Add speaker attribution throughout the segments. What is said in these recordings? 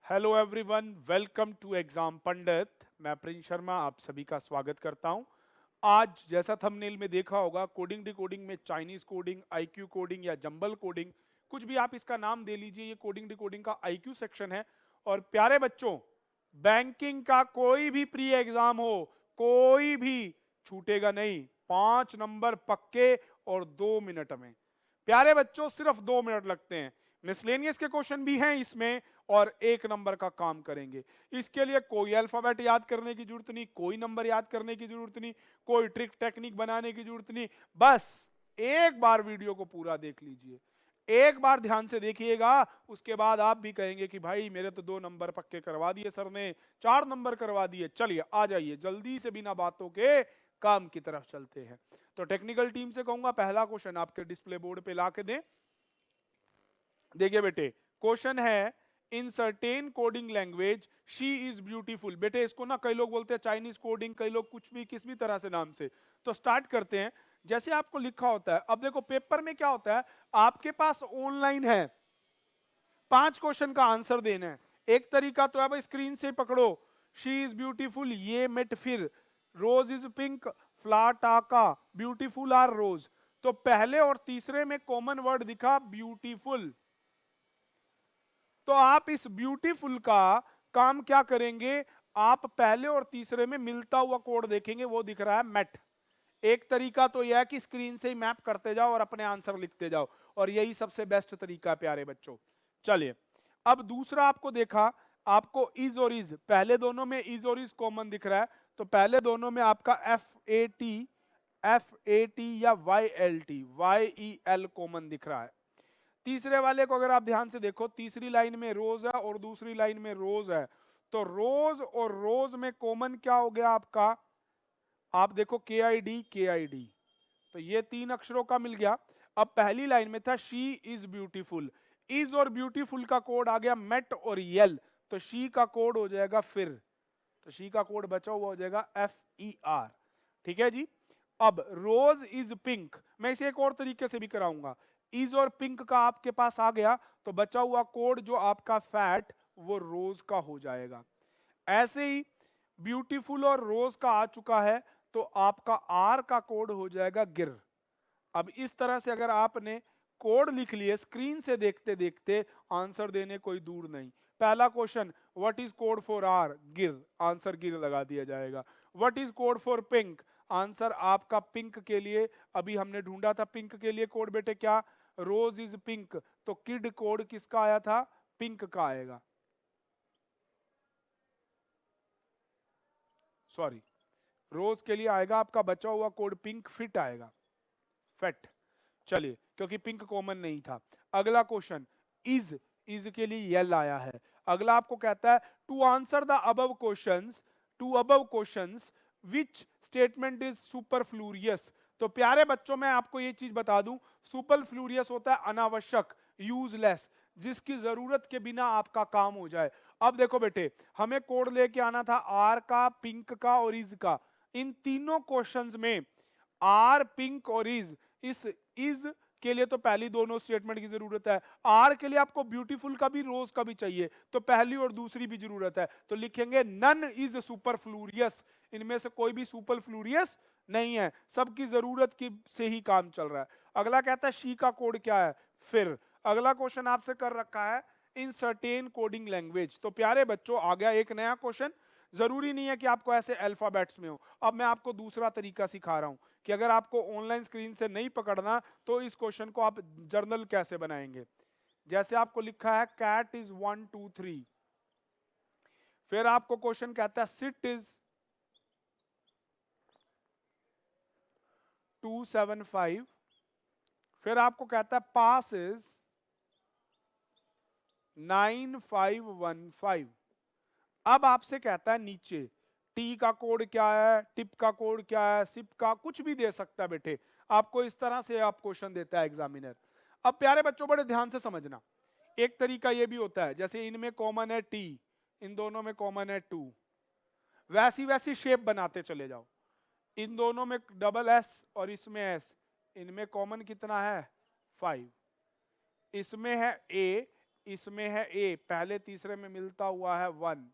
Speaker 1: Hello everyone, welcome to exam Pandit. मैं प्रिंस शर्मा आप सभी का स्वागत करता हूं। आज जैसा थंबनेल में देखा होगा, कोडिंग डिकोडिंग में चाइनीज कोडिंग, आईक्यू कोडिंग या जंबल कोडिंग, कुछ भी आप इसका नाम दे लीजिए, ये कोडिंग डिकोडिंग का आईक्यू सेक्शन है। और प्यारे बच्चों, बैंकिंग का कोई भी प्री एग्जाम हो, कोई भी छूटेगा नहीं। 5 नंबर पक्के और 2 मिनट में। प्यारे बच्चों, सिर्फ 2 मिनट लगते हैं। मिसलेनियस के क्वेश्चन भी हैं इसमें और 1 नंबर का काम करेंगे। इसके लिए कोई अल्फाबेट याद करने की जरूरत नहीं, कोई नंबर याद करने की जरूरत नहीं, कोई ट्रिक टेक्निक बनाने की जरूरत नहीं। बस एक बार वीडियो को पूरा देख लीजिए, एक बार ध्यान से देखिएगा, उसके बाद आप भी कहेंगे कि भाई मेरे तो 2 नंबर पक्के करवा दिए सर ने, 4 नंबर करवा दिए। चलिए आ जाइए, जल्दी से बिना बातों के काम की तरफ चलते हैं। तो टेक्निकल टीम से कहूंगा पहला क्वेश्चन आपके डिस्प्ले बोर्ड पे ला के दें। देखिए बेटे, क्वेश्चन है in certain coding language she is beautiful. बेटे इसको ना कई लोग बोलते हैं चाइनीज कोडिंग, कई लोग कुछ भी किस भी तरह से नाम से। तो स्टार्ट करते हैं जैसे आपको लिखा होता है। अब देखो पेपर में क्या होता है, आपके पास ऑनलाइन है, 5 क्वेश्चन का आंसर देना है। एक तरीका तो है भाई स्क्रीन से पकड़ो, शी इज ब्यूटीफुल, ये मेट, फिर रोज इज पिंक, फ्लाट आका, ब्यूटीफुल आर रोज। तो पहले और तीसरे में कॉमन वर्ड दिखा ब्यूटीफुल, तो आप इस ब्यूटीफुल का काम क्या करेंगे, आप पहले और तीसरे में मिलता हुआ कोड देखेंगे, वो दिख रहा है मेट। एक तरीका तो यह है कि स्क्रीन से ही मैप करते जाओ और अपने आंसर लिखते जाओ, और यही सबसे बेस्ट तरीका है प्यारे बच्चों। चलिए, अब दूसरा आपको देखा, आपको इज और इज, पहले दोनों में इज और इज कॉमन दिख रहा है, तो पहले दोनों में आपका एफ ए टी या YEL कॉमन दिख रहा है। तीसरे वाले को अगर आप ध्यान से देखो, तीसरी लाइन में रोज है और दूसरी लाइन में रोज है, तो रोज और रोज में कॉमन क्या हो गया आपका, आप देखो KID, तो ये 3 अक्षरों का मिल गया। अब पहली लाइन में था शी इज ब्यूटीफुल, इज और ब्यूटीफुल का कोड आ गया मेट और यल, तो शी का कोड हो जाएगा फिर, तो शी का कोड बचा हुआ हो जाएगा FER। ठीक है जी। अब रोज इज पिंक, मैं इसे एक और तरीके से भी कराऊंगा। इज और पिंक का आपके पास आ गया, तो बचा हुआ कोड जो आपका फैट, वो रोज का हो जाएगा। ऐसे ही ब्यूटीफुल और रोज का आ चुका है, तो आपका आर का कोड हो जाएगा गिर। अब इस तरह से अगर आपने कोड लिख लिए, स्क्रीन से देखते देखते आंसर देने कोई दूर नहीं। पहला question, what is code for R, गिर, आंसर गिर लगा दिया जाएगा। What is code for pink, answer आपका पिंक के लिए, अभी हमने ढूंढा था पिंक के लिए कोड बेटे क्या, रोज इज पिंक, तो किड कोड किसका आया था, पिंक का आएगा, सॉरी, रोज के लिए आएगा आपका बचा हुआ कोड पिंक, फिट आएगा, फेट। चलिए, क्योंकि पिंक कॉमन नहीं था। अगला क्वेश्चन, इज के लिए यल आया है। अगला आपको कहता है to answer the above questions which statement is superfluous. तो प्यारे बच्चों, मैं आपको ये चीज बता दूं, सुपरफ्लूरियस होता है अनावश्यक, यूजलेस, जिसकी जरूरत के बिना आपका काम हो जाए। अब देखो बेटे, हमें कोड लेके आना था आर का, पिंक का और इज का। इन तीनों क्वेश्चंस में आर, पिंक और इस इज के लिए तो पहली दोनों स्टेटमेंट की जरूरत है, आर के लिए आपको ब्यूटीफुल का भी रोज का भी चाहिए, तो पहली और दूसरी भी जरूरत है, तो लिखेंगे नन इज सुपरफ्लूरियस। इनमें से कोई भी सुपरफ्लूरियस नहीं है, सबकी जरूरत की से ही काम चल रहा है। अगला कहता है शी का कोड क्या है, फिर। अगला क्वेश्चन आपसे कर रखा है इन सर्टेन कोडिंग लैंग्वेज। तो प्यारे बच्चों, आ गया एक नया क्वेश्चन। जरूरी नहीं है कि आपको ऐसे अल्फाबेट्स में हो। अब मैं आपको दूसरा तरीका सिखा रहा हूं कि अगर आपको ऑनलाइन स्क्रीन से नहीं पकड़ना, तो इस क्वेश्चन को आप जर्नल कैसे बनाएंगे। जैसे आपको लिखा है कैट इज 1 2 3, फिर आपको क्वेश्चन कहता है सिट इज 2 7 5, फिर आपको कहता है पास इज 9 5 1 5। अब आपसे कहता है नीचे टी का कोड क्या है, टिप का कोड क्या है, सिप का, कुछ भी दे सकता है बेटे, आपको इस तरह से आप क्वेश्चन देता है एग्जामिनर। अब प्यारे बच्चों बड़े ध्यान से समझना, एक तरीका ये भी होता है, जैसे इनमें कॉमन है टी, इन दोनों में कॉमन है 2, वैसी वैसी शेप बनाते चले जाओ। इन दोनों में डबल एस और इसमें एस, इनमें कॉमन कितना है 5, इसमें है ए, इसमें है ए, पहले तीसरे में मिलता हुआ है 1,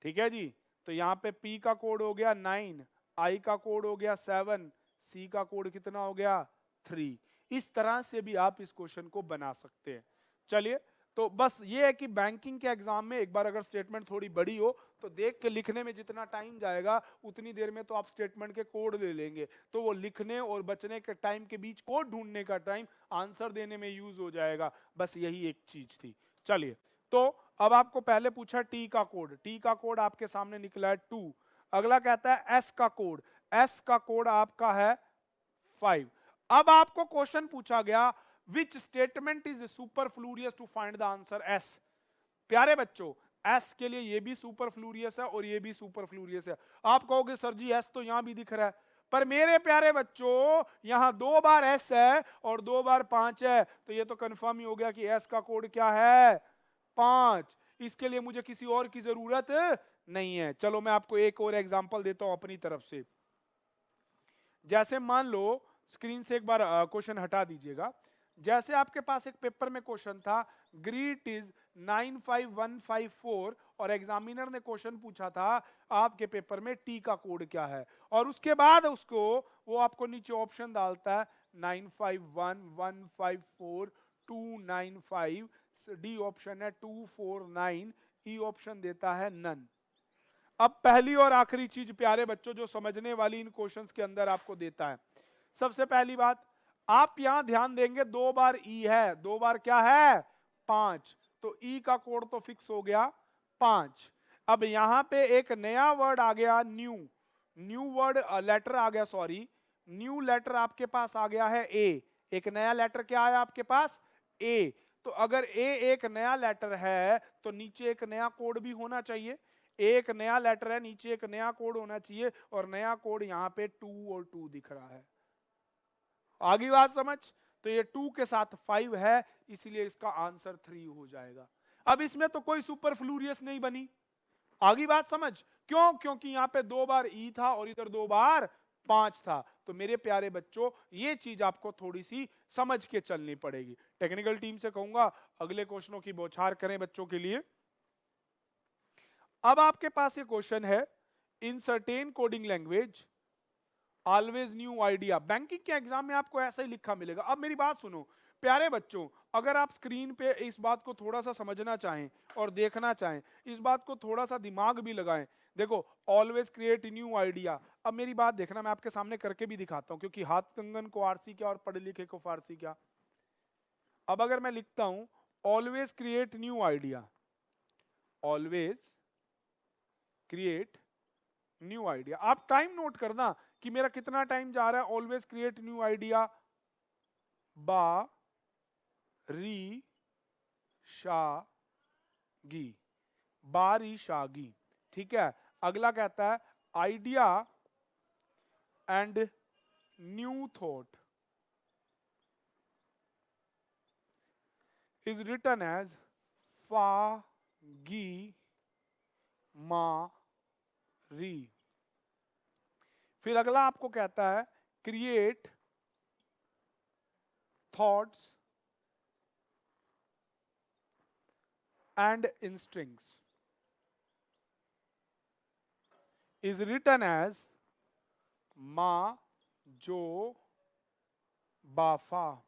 Speaker 1: ठीक है जी। तो यहाँ पे P का कोड हो गया 9, I का कोड हो गया 7, C का कोड कितना हो गया 3। इस तरह से भी आप इस क्वेश्चन को बना सकते हैं। चलिए, तो बस ये है कि बैंकिंग के एग्जाम में एक बार अगर स्टेटमेंट थोड़ी बड़ी हो तो देख के लिखने में जितना टाइम जाएगा उतनी देर में तो आप स्टेटमेंट के कोड ले लेंगे, तो वो लिखने और बचने के टाइम के बीच कोड ढूंढने का टाइम आंसर देने में यूज हो जाएगा। बस यही एक चीज थी। चलिए, तो अब आपको पहले पूछा टी का कोड, टी का कोड आपके सामने निकला है 2। अगला कहता है एस का कोड, एस का कोड आपका है 5। अब आपको क्वेश्चन पूछा गया which statement is superfluous to find the answer S. प्यारे बच्चों, एस के लिए ये भी सुपरफ्लूरियस है और ये भी सुपरफ्लूरियस है। आप कहोगे सर जी एस तो यहां भी दिख रहा है, पर मेरे प्यारे बच्चों यहां 2 बार एस है और 2 बार 5 है, तो ये तो कंफर्म ही हो गया कि एस का कोड क्या है 5। इसके लिए मुझे किसी और की जरूरत नहीं है। चलो मैं आपको एक और एग्जांपल देता हूं अपनी तरफ से। जैसे मान लो, स्क्रीन से एक बार क्वेश्चन हटा दीजिएगा। जैसे आपके पास एक पेपर में क्वेश्चन था ग्रीट इज 95154 और एग्जामिनर ने क्वेश्चन पूछा था आपके पेपर में टी का कोड क्या है, और उसके बाद उसको वो आपको नीचे ऑप्शन डालता है 951154 295, डी ऑप्शन है 249, ई ऑप्शन देता है नन। अब पहली और आखिरी चीज प्यारे बच्चों जो समझने वाली इन क्वेश्चंस के अंदर आपको देता है, सबसे पहली बात आप यहां ध्यान देंगे 2 बार ई है, 2 बार क्या है 5, तो ई का कोड तो फिक्स हो गया 5। अब यहां पे एक नया वर्ड आ गया न्यू, न्यू वर्ड लेटर आ गया, सॉरी न्यू लेटर आपके पास आ गया है ए, एक नया लेटर क्या आया आपके पास ए। तो अगर ए एक नया लेटर है तो नीचे एक नया कोड भी होना चाहिए, एक नया लेटर है नीचे एक नया कोड होना चाहिए, और नया कोड यहां पे 2 और 2 दिख रहा है। आगे बात समझ, तो ये 2 के साथ 5 है, इसलिए इसका आंसर 3 हो जाएगा। अब इसमें तो कोई सुपरफ्लूरियस नहीं बनी। आगे बात समझ, क्यों? क्योंकि यहां पे 2 बार ई था और इधर 2 बार 5 था। तो मेरे प्यारे बच्चों ये चीज आपको थोड़ी सी समझ के चलनी पड़ेगी। टेक्निकल टीम से कहूंगा अगले क्वेश्चनों की बौछार करें बच्चों के लिए। अब आपके पास ये क्वेश्चन है in certain coding language always new idea. Banking के एग्जाम में आपको ऐसा ही लिखा मिलेगा। अब मेरी बात सुनो प्यारे बच्चों, अगर आप स्क्रीन पे इस बात को थोड़ा सा समझना चाहें और देखना चाहें, इस बात को थोड़ा सा दिमाग भी लगाएं। देखो ऑलवेज क्रिएट न्यू आइडिया। अब मेरी बात देखना, मैं आपके सामने करके भी दिखाता हूं, क्योंकि हाथ कंगन को आरसी क्या और पढ़े लिखे को फारसी क्या। अब अगर मैं लिखता हूं always create new idea, always create new idea, आप टाइम नोट करना कि मेरा कितना टाइम जा रहा है। ऑलवेज क्रिएट न्यू आइडिया बा री शागी, बारी शागी, ठीक है। अगला कहता है idea and new thought is written as फागी मा री। फिर अगला आपको कहता है create thoughts and instincts is written as मा जो बाफा।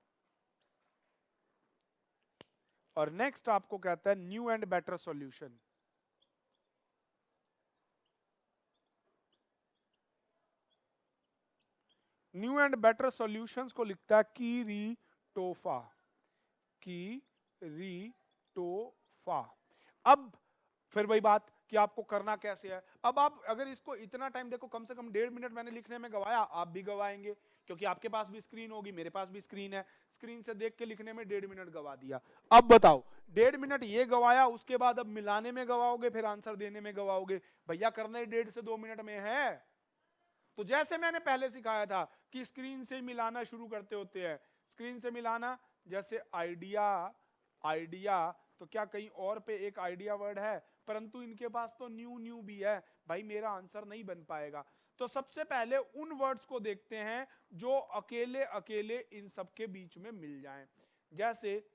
Speaker 1: और नेक्स्ट आपको कहता है new and better solution, new and better solutions को लिखता है की री टोफा, की री टोफा। अब फिर वही बात कि आपको करना कैसे है। अब आप अगर इसको इतना टाइम देखो, कम से कम 1.5 मिनट मैंने लिखने में गवाया, आप भी गवाएंगे, क्योंकि आपके पास भी स्क्रीन होगी, मेरे पास भी स्क्रीन है। स्क्रीन से देख के लिखने में 1.5 मिनट गवा दिया। अब बताओ 1.5 मिनट ये गवाया, उसके बाद अब मिलाने में गवाओगे, फिर आंसर देने में गवाओगे। भैया करना ही 1.5 से 2 मिनट में है। तो जैसे मैंने पहले सिखाया था कि स्क्रीन से मिलाना शुरू करते होते हैं, स्क्रीन से मिलाना, जैसे आइडिया, आइडिया, तो क्या कहीं और पे एक आइडिया वर्ड है, परंतु इनके पास तो न्यू न्यू भी है, भाई मेरा आंसर नहीं बन पाएगा। तो सबसे पहले उन वर्ड्स को देखते हैं जो अकेले अकेले इन सब के बीच में मिल जाएं। जैसे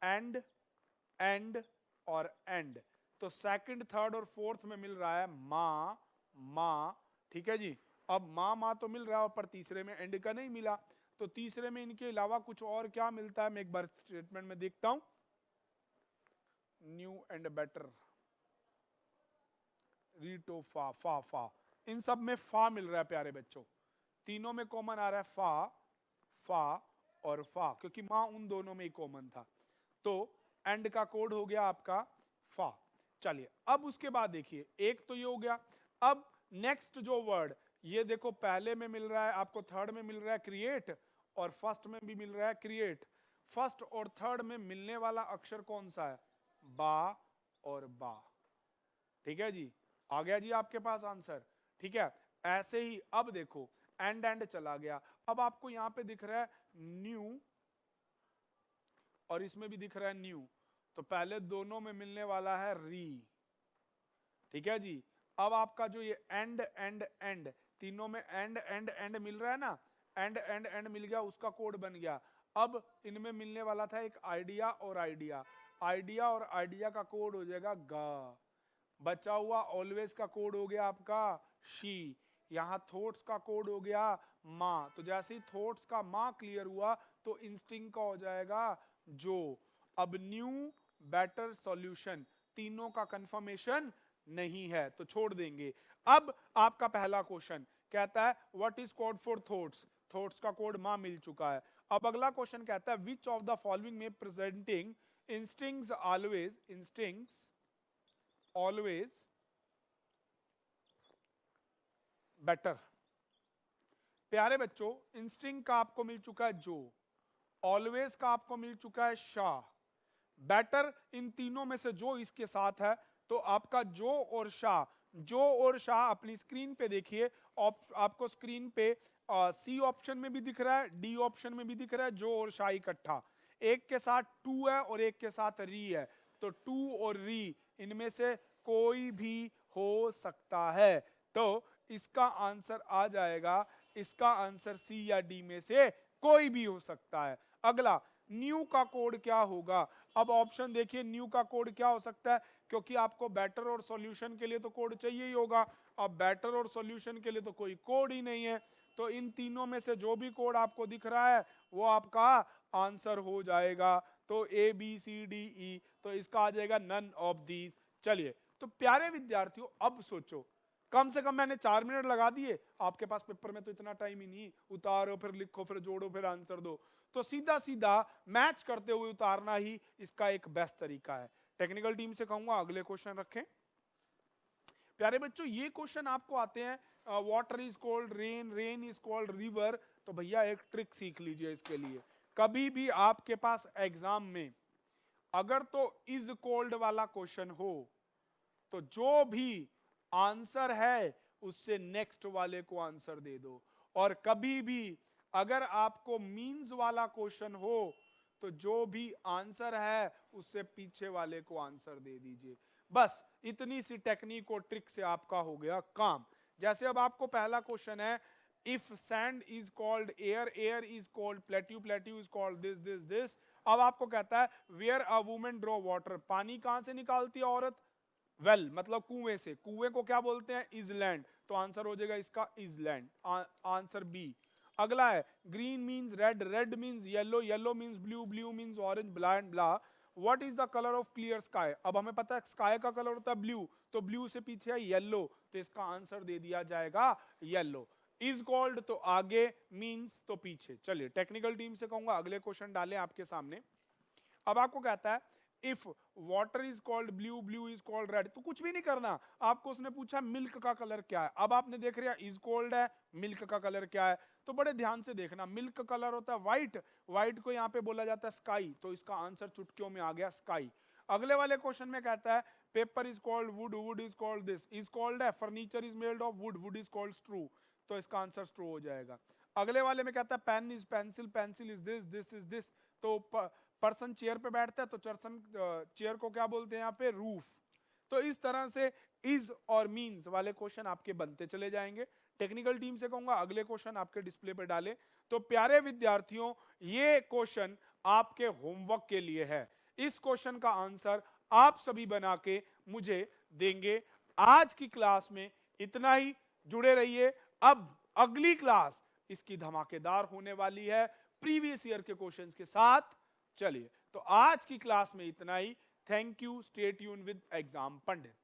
Speaker 1: एंड, एंड और एंड। तो सेकंड, थर्ड और फोर्थ में मिल रहा है माँ, माँ, ठीक है जी। अब माँ माँ तो मिल रहा है, पर तीसरे में एंड का नहीं मिला। तो तीसरे में इनके अलावा कुछ और क्या मिलता है, मैं एक बार स्टेटमेंट में देखता हूं। न्यू एंड बेटर, रीटो, फा, फा, फा, इन सब में फा मिल रहा है प्यारे बच्चों। तीनों में कॉमन आ रहा है फा, फा और फा, क्योंकि मां उन दोनों में ही कॉमन था। तो एंड का कोड हो गया आपका फा। चलिए अब उसके बाद देखिए, एक तो ये हो गया। अब नेक्स्ट जो वर्ड, ये देखो पहले में मिल रहा है आपको, थर्ड में मिल रहा है क्रिएट, और फर्स्ट में भी मिल रहा है क्रिएट। फर्स्ट और थर्ड में मिलने वाला अक्षर कौन सा है, बा और बा, ठीक है जी। आ गया जी आपके पास आंसर, ठीक है। ऐसे ही अब देखो एंड, एंड चला गया। अब आपको यहां पे दिख रहा है न्यू, और इसमें भी दिख रहा है न्यू। तो पहले दोनों में मिलने वाला है री, ठीक है जी। अब आपका जो ये एंड, एंड, एंड, तीनों में एंड, एंड, एंड मिल रहा है ना, एंड, एंड, एंड मिल गया, उसका कोड बन गया। अब इनमें मिलने वाला था एक आइडिया और आइडिया, आइडिया और आइडिया का कोड हो जाएगा गा। बचा हुआ ऑलवेज का कोड हो गया आपका शी। यहां थॉट्स का कोड हो गया मां। तो जैसे ही थॉट्स का मां क्लियर हुआ तो इंस्टिंक्ट का हो जाएगा जो। अब न्यू, बेटर, सॉल्यूशन, तीनों का कंफर्मेशन नहीं है तो छोड़ देंगे। अब आपका पहला क्वेश्चन कहता है what is code for thoughts, thoughts का कोड मां मिल चुका है। अब अगला क्वेश्चन कहता है विच ऑफ द फॉलोइंग में presenting instincts always, instincts always better. प्यारे बच्चों, इंस्टिंक्ट का आपको मिल चुका है जो, ऑलवेज का आपको मिल चुका है शाह, बेटर इन तीनों में से जो इसके साथ है। तो आपका जो और शाह, जो और शाह अपनी स्क्रीन पे देखिए, आपको स्क्रीन पे सी ऑप्शन में भी दिख रहा है, डी ऑप्शन में भी दिख रहा है जो और शाह इकट्ठा। एक के साथ टू है और एक के साथ री है, तो टू और री इनमें से कोई भी हो सकता है। तो इसका आंसर आ जाएगा, इसका आंसर सी या डी में से कोई भी हो सकता है। अगला न्यू का कोड क्या होगा। अब ऑप्शन देखिए, न्यू का कोड क्या हो सकता है, क्योंकि आपको बेटर और सॉल्यूशन के लिए तो कोड चाहिए ही होगा। अब बेटर और सॉल्यूशन के लिए तो कोई कोड ही नहीं है, तो इन तीनों में से जो भी कोड आपको दिख रहा है वो आपका आंसर हो जाएगा। तो A B C D E, तो इसका आ जाएगा नन ऑफ दीज। चलिए तो प्यारे विद्यार्थियों, अब सोचो, कम से कम मैंने 4 मिनट लगा दिए, आपके पास पेपर में तो इतना टाइम ही नहीं, उतारो फिर लिखो फिर जोड़ो फिर आंसर दो। तो सीधा सीधा मैच करते हुए उतारना ही इसका एक बेस्ट तरीका है। टेक्निकल टीम से कहूंगा अगले क्वेश्चन रखें। प्यारे बच्चों, ये क्वेश्चन आपको आते हैं, water is called rain, rain is called river. तो भैया एक ट्रिक सीख लीजिए इसके लिए। कभी भी आपके पास एग्जाम में अगर तो इज कॉल्ड वाला क्वेश्चन हो, तो जो भी आंसर है उससे नेक्स्ट वाले को आंसर दे दो। और कभी भी अगर आपको मीन्स वाला क्वेश्चन हो, तो जो भी आंसर है उससे पीछे वाले को आंसर दे दीजिए। बस इतनी सी टेक्निक और ट्रिक से आपका हो गया काम। जैसे अब आपको पहला क्वेश्चन है, if sand is called air, air is called plateau, plateau is called this, this, this. अब आपको कहता है where a woman draw water, पानी कहां से निकालती है औरत, वेल मतलब कुएं से, कुएं को क्या बोलते हैं, इजलैंड। तो आंसर हो जाएगा इसका इजलैंड, आंसर बी। अगला है green means red, red means yellow, yellow means blue, blue means orange, blah and blah. What is the colour of clear sky. अब हमें पता है स्काई का कलर होता है ब्लू, तो ब्लू से पीछे है येलो, तो इसका आंसर दे दिया जाएगा येलो। इज कॉल्ड तो आगे, मींस तो पीछे। चलिए टेक्निकल टीम से कहूंगा अगले क्वेश्चन डालें आपके सामने। अब आपको कहता है if water is called blue, blue is called red, तो कुछ भी नहीं करना। आपको उसने पूछा मिल्क का कलर क्या है। अब आपने देख लिया इज कॉल्ड है, मिल्क का कलर क्या है, तो बड़े ध्यान से देखना। मिल्क कलर होता है व्हाइट, व्हाइट को यहां पे बोला जाता है स्काई, तो इसका आंसर चुटकियों में आ गया स्काई। अगले वाले क्वेश्चन में कहता है paper is called wood, wood is called this, is called है furniture is made of wood, wood is called स्ट्रू, तो इसका आंसर स्ट्रू हो जाएगा। अगले वाले में कहता है pen is pencil, pencil is this, this is this, तो पर्सन चेयर पे बैठता है तो चेयर को क्या बोलते हैं यहाँ पे, रूफ। तो इस तरह से इज और मीन्स वाले क्वेश्चन आपके बनते चले जाएंगे। टेक्निकल टीम से कहूंगा अगले क्वेश्चन आपके डिस्प्ले पे डालें। तो प्यारे विद्यार्थियों, ये क्वेश्चन आपके होमवर्क के लिए है। इस क्वेश्चन का आंसर आप सभी बना के मुझे देंगे। आज की क्लास में इतना ही, जुड़े रहिए। अब अगली क्लास इसकी धमाकेदार होने वाली है प्रीवियस ईयर के क्वेश्चंस के साथ। चलिए, तो आज की क्लास में इतना ही। Thank you. Stay tuned with exam Pandit.